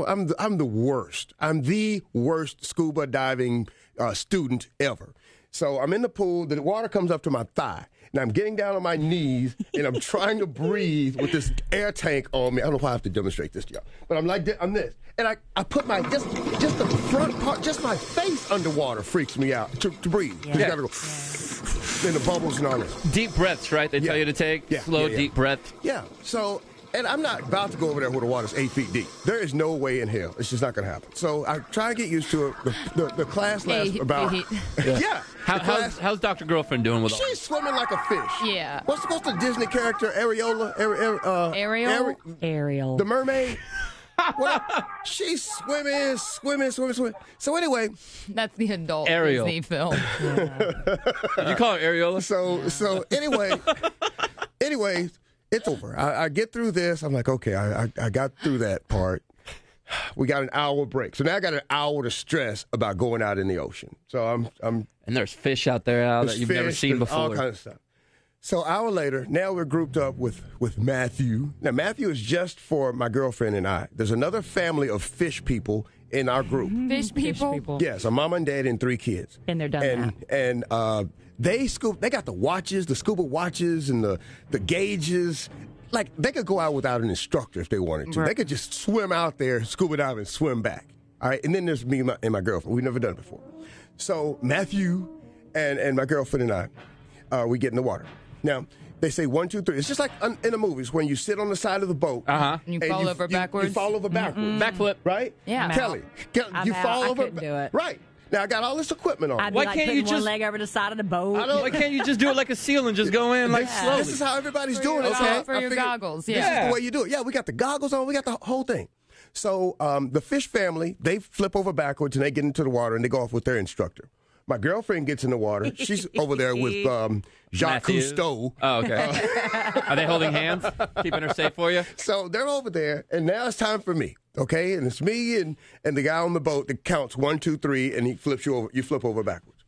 I'm the worst. I'm the worst scuba diving student ever. So I'm in the pool. The water comes up to my thigh. And I'm getting down on my knees, and I'm trying to breathe with this air tank on me. I don't know why I have to demonstrate this to y'all. But I'm like, I'm this. And I put my, just the front part, just my face underwater freaks me out to breathe. Yeah. You got to go in the bubbles and all this. Deep breaths, right? They tell you to take slow, deep breath. Yeah. So, and I'm not about to go over there where the water's 8 feet deep. There is no way in hell. It's just not going to happen. So I try to get used to it. The class lasts about... Yeah. How's Dr. Girlfriend doing with all She's swimming like a fish. Yeah. What's the Disney character, Ariel? Ariel? The mermaid? She's swimming. So anyway. That's the adult Ariel. Disney film. Did you call her Areola? So anyway, it's over. I get through this. I'm like, okay, I got through that part. We got an hour break. So now I got an hour to stress about going out in the ocean. So I'm and there's fish out there now that you've never seen before. All kinds of stuff. So an hour later, now we're grouped up with Matthew. Now, Matthew is just for my girlfriend and I. There's another family of fish people in our group. Fish people? Yes, a mama and dad and 3 kids. And they're done And they got the watches, the scuba watches and the gauges. Like, they could go out without an instructor if they wanted to. Right. They could just swim out there, scuba dive, and swim back. All right? And then there's me and my girlfriend. We've never done it before. So Matthew and my girlfriend and I, we get in the water. Now, they say 1, 2, 3. It's just like in the movies when you sit on the side of the boat. Uh-huh. And you fall over backwards. You fall over backwards. Mm-hmm. Backflip. Right? Yeah. Kelly, you fall over. I couldn't do it. Right. Now, I got all this equipment on. I'd be like putting one leg over the side of the boat. Why can't you just do it like a seal and just go in like slowly? This is how everybody's doing it. For your goggles, This is the way you do it. Yeah, we got the goggles on. We got the whole thing. So the fish family, they flip over backwards and they get into the water and they go off with their instructor. My girlfriend gets in the water. She's over there with Jacques Cousteau. Oh, okay. Are they holding hands, keeping her safe for you? So they're over there, and now it's time for me, okay? And it's me and the guy on the boat that counts 1, 2, 3, and he flips you over. You flip over backwards.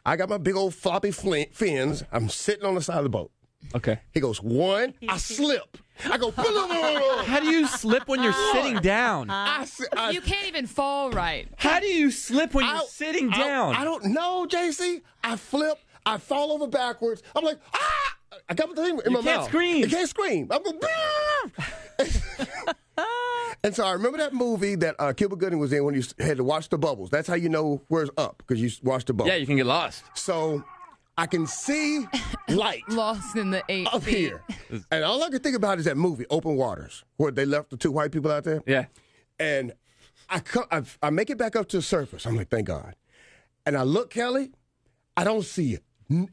I got my big old floppy fins. I'm sitting on the side of the boat. Okay. He goes, 1, I slip. I go, how do you slip when you're sitting down? You can't even fall right. How do you slip when you're sitting down? I don't know, JC. I flip. I fall over backwards. I'm like, ah! I got the thing in my mouth. You can't scream. You can't scream. I'm going, And so I remember that movie that Cuba Gooding was in when you had to watch the bubbles. That's how you know where's up, because you watch the bubbles. Yeah, you can get lost. So I can see light. Lost in the 8 up feet. here. And all I can think about is that movie, Open Waters, where they left the 2 white people out there. Yeah. And I make it back up to the surface. I'm like, thank God. And I look, Kelly, I don't see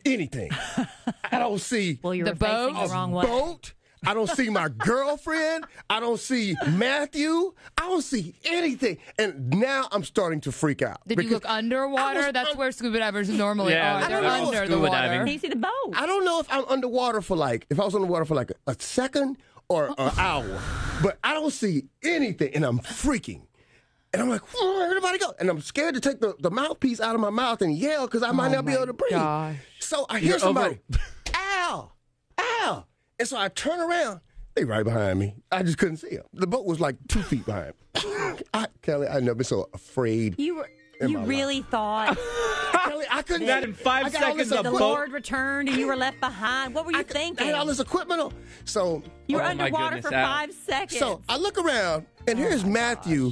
anything. I don't see the boat. The wrong way. Boat. I don't see my girlfriend. I don't see Matthew. I don't see anything. And now I'm starting to freak out. Did you look underwater? That's where scuba divers normally are. They're under the water. Can you see the boat? I don't know if I'm underwater for if I was underwater for a second or an hour. But I don't see anything, and I'm freaking. And I'm like, where'd everybody go? And I'm scared to take the mouthpiece out of my mouth and yell because I might not be able to breathe. Gosh. So I hear somebody, ow, ow. And so I turn around. They right behind me. I just couldn't see them. The boat was like 2 feet behind me. Kelly, I've never been so afraid. You really thought? Kelly, I couldn't. Not in 5 seconds, the Lord returned and you were left behind. What were you thinking? I had all this equipment on. So you were underwater for 5 seconds. So I look around, and here's Matthew.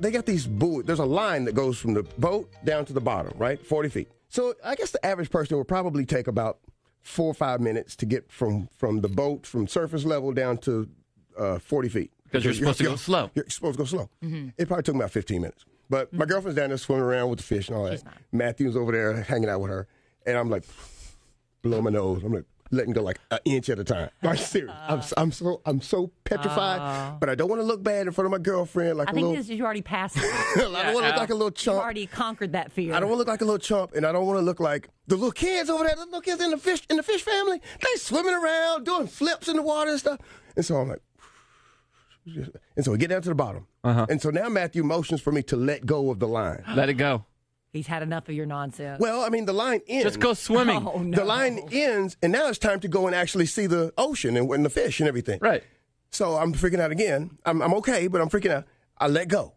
They got these buoys. There's a line that goes from the boat down to the bottom, right? 40 feet. So I guess the average person would probably take about 4 or 5 minutes to get from the boat, from surface level down to 40 feet. Because you're supposed to go slow. You're supposed to go slow. Mm-hmm. It probably took me about 15 minutes. But my girlfriend's down there swimming around with the fish and all that. Matthew's over there hanging out with her. And I'm like, blowing my nose. I'm like, letting go like an inch at a time. I'm serious. I'm so petrified. But I don't want to look bad in front of my girlfriend. Like I think you already passed it. I don't want to look like a little chump. You already conquered that fear. I don't want to look like a little chump, and I don't want to look like the little kids over there. The little kids in the fish family. They swimming around, doing flips in the water and stuff. And so I'm like, and so we get down to the bottom. Uh-huh. And so now Matthew motions for me to let go of the line. Let it go. He's had enough of your nonsense. Well, I mean, the line ends. Just go swimming. Oh, no. The line ends, and now it's time to go and actually see the ocean and the fish and everything. Right. So I'm freaking out again. I'm okay, but I'm freaking out. I let go.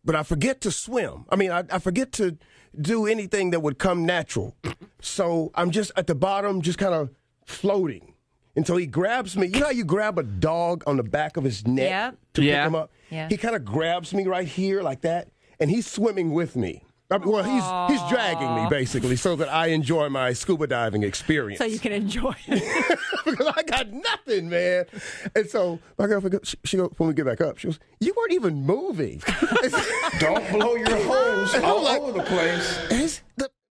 But I forget to swim. I mean, I forget to do anything that would come natural. So I'm just at the bottom, just kind of floating until he grabs me. You know how you grab a dog on the back of his neck to pick him up? Yeah. He kind of grabs me right here like that, and he's swimming with me. Well, he's dragging me, basically, so that I enjoy my scuba diving experience. So you can enjoy it. Because I got nothing, man. And so my girlfriend, she goes, when we get back up, she goes, you weren't even moving. Don't blow your hose all over the place.